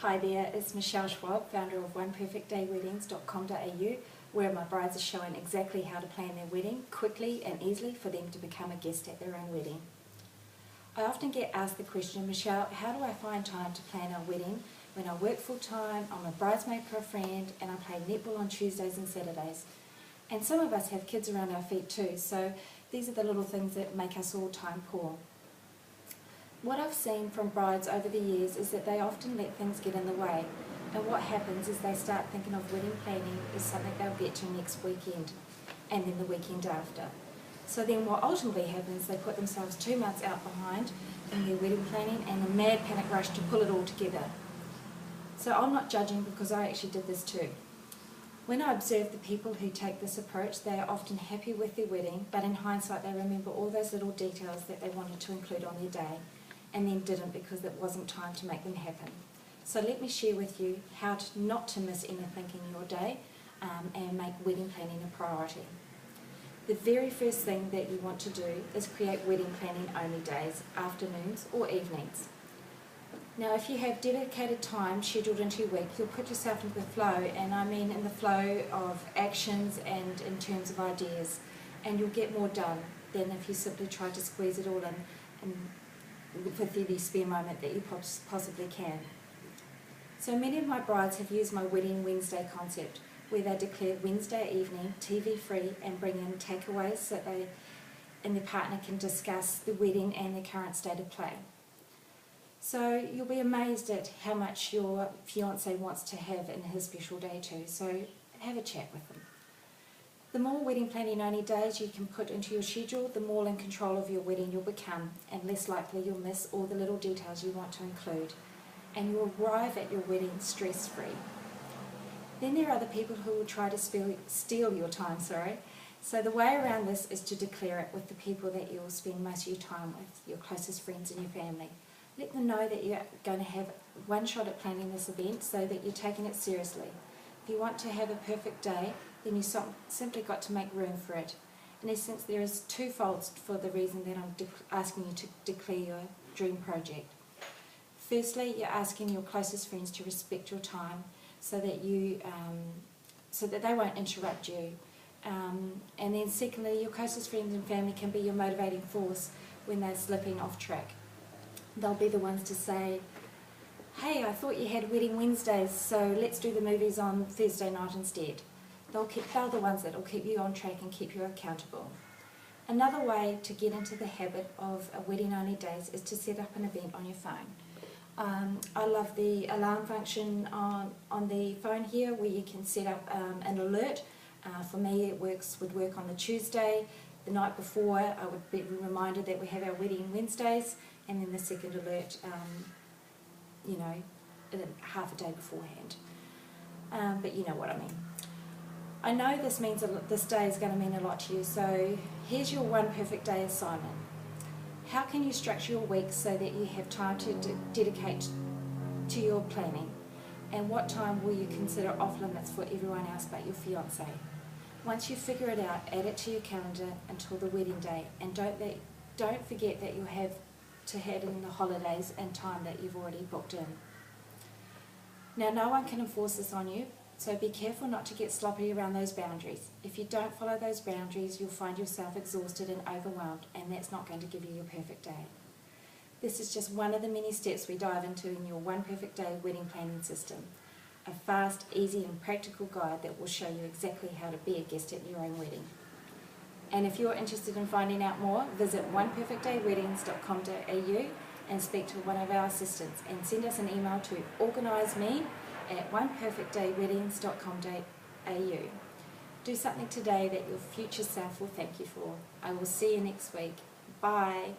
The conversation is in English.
Hi there, it's Michelle Schwab, founder of oneperfectdayweddings.com.au, where my brides are showing exactly how to plan their wedding quickly and easily for them to become a guest at their own wedding. I often get asked the question, Michelle, how do I find time to plan our wedding when I work full time, I'm a bridesmaid for a friend, and I play netball on Tuesdays and Saturdays? And some of us have kids around our feet too, so these are the little things that make us all time poor. What I've seen from brides over the years is that they often let things get in the way, and what happens is they start thinking of wedding planning as something they'll get to next weekend and then the weekend after. So then what ultimately happens, they put themselves 2 months out behind in their wedding planning and a mad panic rush to pull it all together. So I'm not judging, because I actually did this too. When I observe the people who take this approach, they are often happy with their wedding, but in hindsight they remember all those little details that they wanted to include on their day, and then didn't because it wasn't time to make them happen. So let me share with you how not to miss anything in your day and make wedding planning a priority. The very first thing that you want to do is create wedding planning only days, afternoons or evenings. Now if you have dedicated time scheduled into your week, you'll put yourself into the flow, and I mean in the flow of actions and in terms of ideas, and you'll get more done than if you simply try to squeeze it all in and with every spare moment that you possibly can. So many of my brides have used my Wedding Wednesday concept, where they declare Wednesday evening TV free and bring in takeaways so that they and their partner can discuss the wedding and their current state of play. So you'll be amazed at how much your fiancé wants to have in his special day too, so have a chat with him. The more wedding planning only days you can put into your schedule, the more in control of your wedding you'll become, and less likely you'll miss all the little details you want to include, and you'll arrive at your wedding stress-free. Then there are the people who will try to steal your time, So the way around this is to declare it with the people that you'll spend most of your time with, your closest friends and your family. Let them know that you're going to have one shot at planning this event so that you're taking it seriously. If you want to have a perfect day, then you simply got to make room for it. In essence, there is twofold for the reason that I'm asking you to declare your dream project. Firstly, you're asking your closest friends to respect your time so that they won't interrupt you. And then secondly, your closest friends and family can be your motivating force when they're slipping off track. They'll be the ones to say, hey, I thought you had Wedding Wednesdays, so let's do the movies on Thursday night instead. They're the ones that will keep you on track and keep you accountable. Another way to get into the habit of wedding only days is to set up an event on your phone. I love the alarm function on the phone here, where you can set up an alert. For me it would work on the Tuesday. The night before I would be reminded that we have our Wedding Wednesdays, and then the second alert half a day beforehand. But you know what I mean. I know this day is going to mean a lot to you, so here's your one perfect day assignment. How can you structure your week so that you have time to dedicate to your planning? And what time will you consider off limits for everyone else but your fiancé? Once you figure it out, add it to your calendar until the wedding day, and don't forget that you have to add in the holidays and time that you've already booked in. Now, no one can enforce this on you, so be careful not to get sloppy around those boundaries. If you don't follow those boundaries, you'll find yourself exhausted and overwhelmed, and that's not going to give you your perfect day. This is just one of the many steps we dive into in your One Perfect Day wedding planning system. A fast, easy and practical guide that will show you exactly how to be a guest at your own wedding. And if you're interested in finding out more, visit oneperfectdayweddings.com.au and speak to one of our assistants, and send us an email to organisemE@oneperfectdayweddings.com.au. Do something today that your future self will thank you for. I will see you next week. Bye.